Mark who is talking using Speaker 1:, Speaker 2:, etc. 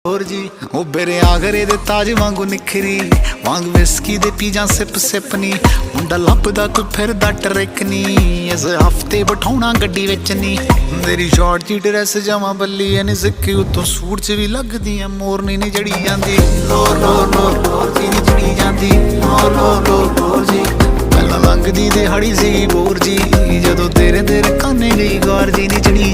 Speaker 1: ਹੋਰ ਜੀ ਉਹ ਬੇਰੇ ਆਗਰੇ ਦੇ ਤਾਜ ਵਾਂਗੂ ਨਿਖਰੀ ਵਾਂਗ ਵਿਸਕੀ ਦੇ ਪੀ ਜਾਂ ਸਿਪ ਸਿਪ ਨੀ ਮੁੰਡਾ ਲੱਭਦਾ ਕੋਈ ਫਿਰਦਾ ਟਰੈਕ ਨੀ ਇਸ ਹਫਤੇ ਬਿਠਾਉਣਾ ਗੱਡੀ ਵਿੱਚ ਨੀ ਮੇਰੀ ਸ਼ਾਰਟ ਜੀ ਡਰੈਸ ਜਮਾ ਬੱਲੀ ਐ ਨੀ ਸਿੱਕੀ ਉਤੋਂ ਸੂਟ 'ਚ ਵੀ ਲੱਗਦੀ ਐ ਮੋਰਨੀ ਨੀ ਜੜੀ ਜਾਂਦੀ ਲੋ ਲੋ ਲੋ ਲੋ ਜੀ ਨੀ ਜੜੀ ਜਾਂਦੀ ਲੋ ਲੋ ਲੋ ਲੋ ਜੀ ਪਹਿਲਾਂ ਲੰਘਦੀ ਦਿਹਾੜੀ ਸੀ ਬੋਰ ਜੀ ਜਦੋਂ ਤੇਰੇ ਤੇਰੇ ਕਾਨੇ ਗਈ ਗੌਰ ਜੀ ਨੀ ਜੜੀ